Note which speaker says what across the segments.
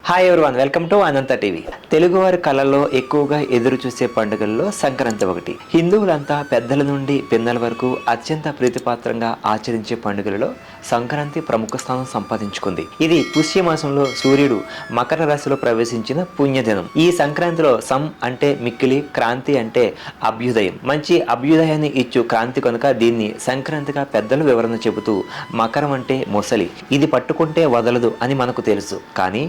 Speaker 1: Hi everyone, welcome to Anantha TV. తెలుగువారి కళల్లో ఎక్కువగా ఎదురు చూసే పండుగల్లో సంక్రాంతి ఒకటి. హిందువులంతా పెద్దల నుండి పిన్నల వరకు అత్యంత ప్రీతిపాత్రంగా ఆచరించే పండుగలలో సంక్రాంతి ప్రముఖ స్థానం సంపాదించుకుంది. ఇది పుష్యమాసంలో సూర్యుడు మకర రాశిలో ప్రవేశించిన పుణ్యదినం. ఈ సంక్రాంతిలో సం అంటే మిక్కిలి, క్రాంతి అంటే అభ్యుదయం. మంచి అభ్యుదయాన్ని ఇచ్చు క్రాంతి కనుక దీన్ని సంక్రాంతిగా పెద్దలు వివరణ చెబుతూ మకరం అంటే మొసలి, ఇది పట్టుకుంటే వదలదు అని మనకు తెలుసు. కానీ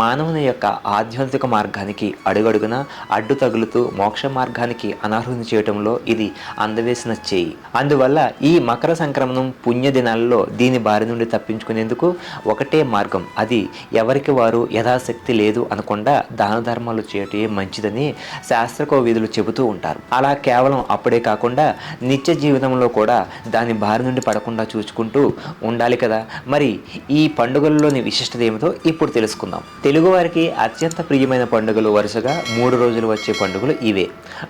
Speaker 1: మానవుని యొక్క ఆధ్యాత్మిక మార్గానికి అడుగడుగున అడ్డు తగులుతూ మోక్ష మార్గానికి అనర్హుని చేయటంలో ఇది అందవేసిన చేయి. అందువల్ల ఈ మకర సంక్రమణం పుణ్య దినాలలో దీని బారి నుండి తప్పించుకునేందుకు ఒకటే మార్గం, అది ఎవరికి వారు యథాశక్తి లేదు అనకుండా దాన ధర్మాలు చేయటే మంచిదని శాస్త్రకోవిదులు చెబుతూ ఉంటారు. అలా కేవలం అప్పుడే కాకుండా నిత్య జీవితంలో కూడా దాని బారి నుండి పడకుండా చూసుకుంటూ ఉండాలి కదా. మరి ఈ పండుగల్లోని విశిష్టత ఏమిటో ఇప్పుడు తెలుసుకుందాం. తెలుగువారికి అత్యంత ప్రియమైన పండుగలు వరుసగా 3 రోజులు వచ్చే పండుగలు ఇవే.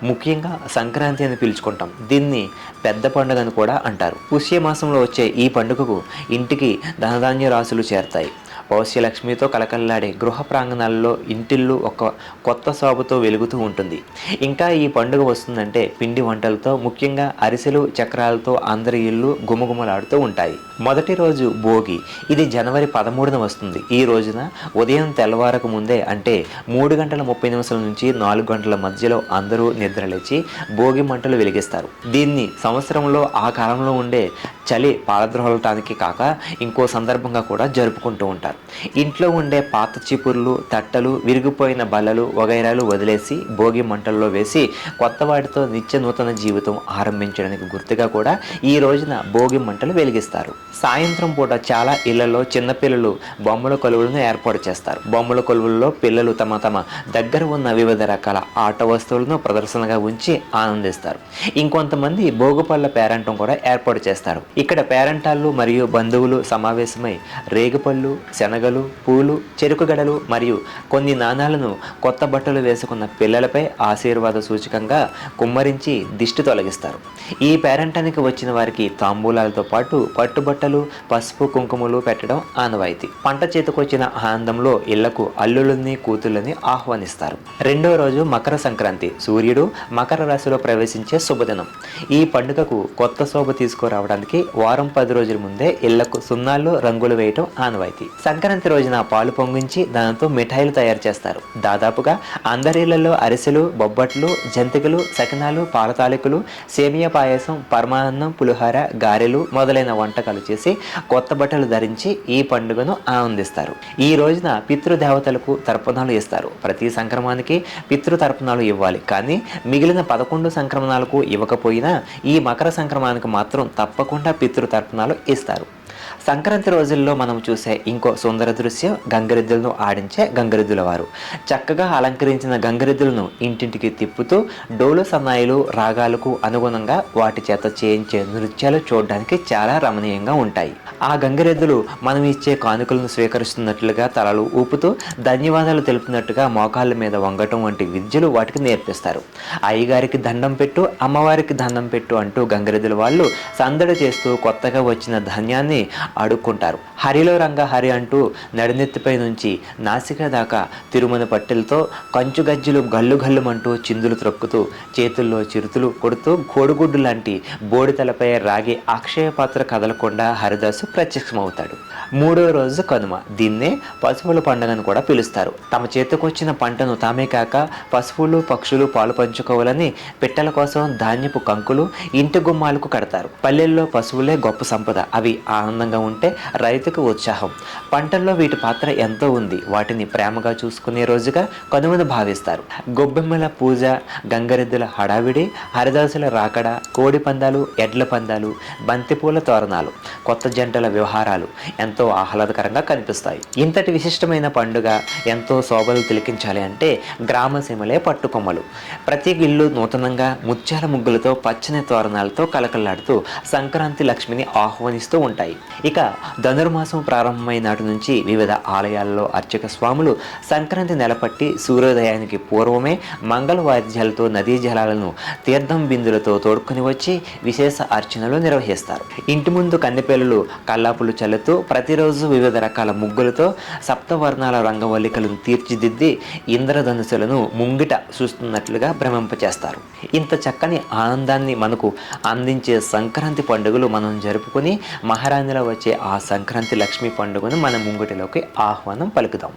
Speaker 1: ముఖ్యంగా సంక్రాంతి అని పిలుచుకుంటాం. దీన్ని పెద్ద పండుగ అని కూడా అంటారు. పుష్యమాసంలో వచ్చే ఈ పండుగకు ఇంటికి ధనధాన్య రాశులు చేరతాయి. పౌష్యలక్ష్మితో కలకల్లాడే గృహ ప్రాంగణాల్లో ఇంటిల్లు ఒక కొత్త శోభతో వెలుగుతూ ఉంటుంది. ఇంకా ఈ పండుగ వస్తుందంటే పిండి వంటలతో, ముఖ్యంగా అరిసెలు చక్రాలతో అందరి ఇల్లు గుమగుమలాడుతూ ఉంటాయి. మొదటి రోజు భోగి. ఇది జనవరి 13న వస్తుంది. ఈ రోజున ఉదయం తెల్లవారకు ముందే అంటే 3:30 నుంచి 4 గంటల మధ్యలో అందరూ నిద్రలేచి భోగి మంటలు వెలిగిస్తారు. దీన్ని సంవత్సరంలో ఆ కాలంలో ఉండే చలి పాలద్రోలటానికి కాక ఇంకో సందర్భంగా కూడా జరుపుకుంటూ ఉంటారు. ఇంట్లో ఉండే పాత చిపుర్లు, తట్టలు, విరిగిపోయిన బల్లలు వగైరాలు వదిలేసి భోగి మంటల్లో వేసి కొత్త వాటితో నిత్య నూతన జీవితం ఆరంభించడానికి గుర్తుగా కూడా ఈ రోజున భోగి మంటలు వెలిగిస్తారు. సాయంత్రం పూట చాలా ఇళ్లలో చిన్నపిల్లలు బొమ్మల కొలువులను ఏర్పాటు చేస్తారు. బొమ్మల కొలువుల్లో పిల్లలు తమ దగ్గర ఉన్న వివిధ రకాల ఆట వస్తువులను ప్రదర్శనగా ఉంచి ఆనందిస్తారు. ఇంకొంతమంది భోగిపళ్ళ పేరంటం కూడా ఏర్పాటు చేస్తారు. ఇక్కడ పేరంటాళ్ళు మరియు బంధువులు సమావేశమై రేగుపళ్ళు, శనగలు, పూలు, చెరుకు గడలు మరియు కొన్ని నాణాలను కొత్త బట్టలు వేసుకున్న పిల్లలపై ఆశీర్వాద సూచకంగా కుమ్మరించి దిష్టి తొలగిస్తారు. ఈ పేరంటానికి వచ్చిన వారికి తాంబూలాలతో పాటు పట్టుబట్టలు, పసుపు, కుంకుమలు పెట్టడం ఆనవాయితీ. పంట చేతికొచ్చిన ఆనందంలో ఇళ్లకు అల్లులని, కూతుళ్ళని ఆహ్వానిస్తారు. రెండో రోజు మకర సంక్రాంతి. సూర్యుడు మకర రాశిలో ప్రవేశించే శుభదినం. ఈ పండుగకు కొత్త శోభ తీసుకురావడానికి వారం 10 రోజుల ముందే ఇళ్లకు సున్నాలు, రంగులు వేయటం ఆనవాయితీ. సంక్రాంతి రోజున పాలు పొంగించి దానితో మిఠాయిలు తయారు చేస్తారు. దాదాపుగా అందరి ఇళ్లలో అరిసెలు, బొబ్బట్లు, జంతికలు, సకినాలు, పాలతాలికలు, సేమియా పాయసం, పరమాన్నం, పులిహోర, గారెలు మొదలైన వంటకాలు చేసి కొత్త బట్టలు ధరించి ఈ పండుగను ఆనందిస్తారు. ఈ రోజున పితృదేవతలకు తర్పణాలు ఇస్తారు. ప్రతి సంక్రమణానికి పితృతర్పణాలు ఇవ్వాలి. కానీ మిగిలిన 11 సంక్రమణాలకు ఇవ్వకపోయినా ఈ మకర సంక్రమణానికి మాత్రం తప్పకుండా పితృతర్పణాలు ఇస్తారు. సంక్రాంతి రోజుల్లో మనం చూసే ఇంకో సుందర దృశ్యం గంగరెద్దులను ఆడించే గంగరెద్దుల వారు. చక్కగా అలంకరించిన గంగరెద్దులను ఇంటింటికి తిప్పుతూ డోలు, సన్నాయిలు, రాగాలకు అనుగుణంగా వాటి చేత చేయించే నృత్యాలు చూడడానికి చాలా రమణీయంగా ఉంటాయి. ఆ గంగరెద్దులు మనం ఇచ్చే కానుకలను స్వీకరిస్తున్నట్లుగా తలలు ఊపుతూ ధన్యవాదాలు తెలుపుతున్నట్టుగా మోకాళ్ళ మీద వంగటం వంటి విద్యలు వాటికి నేర్పిస్తారు. అయ్యగారికి దండం పెట్టు, అమ్మవారికి దండం పెట్టు అంటూ గంగరెద్దుల వాళ్ళు సందడి చేస్తూ కొత్తగా వచ్చిన ధాన్యాన్ని అడుక్కుంటారు. హరిలో రంగ హరి అంటూ నడినెత్తిపై నుంచి నాసిక దాకా తిరుమల పట్టెలతో కంచు గజ్జలు గల్లు గల్లుమంటూ చిందులు త్రొక్కుతూ చేతుల్లో చిరుతులు కొడుతూ కోడిగుడ్డు లాంటి బోడితలపై రాగి అక్షయ పాత్ర కదలకుండా హరిదాసు ప్రత్యక్షమవుతాడు. మూడో రోజు కనుమ. దీన్నే పశువుల పండుగను కూడా పిలుస్తారు. తమ చేతికొచ్చిన పంటను తామే కాక పశువులు, పక్షులు పాలు పంచుకోవాలని పిట్టల కోసం ధాన్యపు కంకులు ఇంటి గుమ్మాలకు కడతారు. పల్లెల్లో పశువులే గొప్ప సంపద. అవి ఆనందంగా ఉంటే రైతుకు ఉత్సాహం. పంటల్లో వీటి పాత్ర ఎంతో ఉంది. వాటిని ప్రేమగా చూసుకునే రోజుగా కనుమను భావిస్తారు. గొబ్బెమ్మల పూజ, గంగరెద్దుల హడావిడి, హరిదాసుల రాకడ, కోడి పందాలు, ఎడ్ల పందాలు, బంతిపూల తోరణాలు, కొత్త జంటల వ్యవహారాలు ఎంతో ఆహ్లాదకరంగా కనిపిస్తాయి. ఇంతటి విశిష్టమైన పండుగ ఎంతో శోభలు తిలకించాలి అంటే గ్రామసీమలే పట్టుకొమ్మలు. ప్రతి ఇల్లు నూతనంగా ముత్యాల ముగ్గులతో, పచ్చని తోరణాలతో కలకల్లాడుతూ సంక్రాంతి లక్ష్మిని ఆహ్వానిస్తూ ఉంటాయి. ఇక ధనుర్మాసం ప్రారంభమైన నాటి నుంచి వివిధ ఆలయాల్లో అర్చక స్వాములు సంక్రాంతి నెలపట్టి సూర్యోదయానికి పూర్వమే మంగళ వాయిద్యాలతో నదీ జలాలను తీర్థం బిందులతో తోడుకొని వచ్చి విశేష అర్చనలు నిర్వహిస్తారు. ఇంటి ముందు కన్నెపిల్లలు కల్లాపులు చల్లుతూ ప్రతిరోజు వివిధ రకాల ముగ్గులతో సప్తవర్ణాల రంగవల్లికలను తీర్చిదిద్ది ఇంద్రధనుసులను ముంగిట చూస్తున్నట్లుగా భ్రమింపచేస్తారు. ఇంత చక్కని ఆనందాన్ని మనకు అందించే సంక్రాంతి పండుగలు మనం జరుపుకొని మహారాణిలో వచ్చే ఆ సంక్రాంతి లక్ష్మీ పండుగను మన ముంగిటిలోకి ఆహ్వానం పలుకుదాం.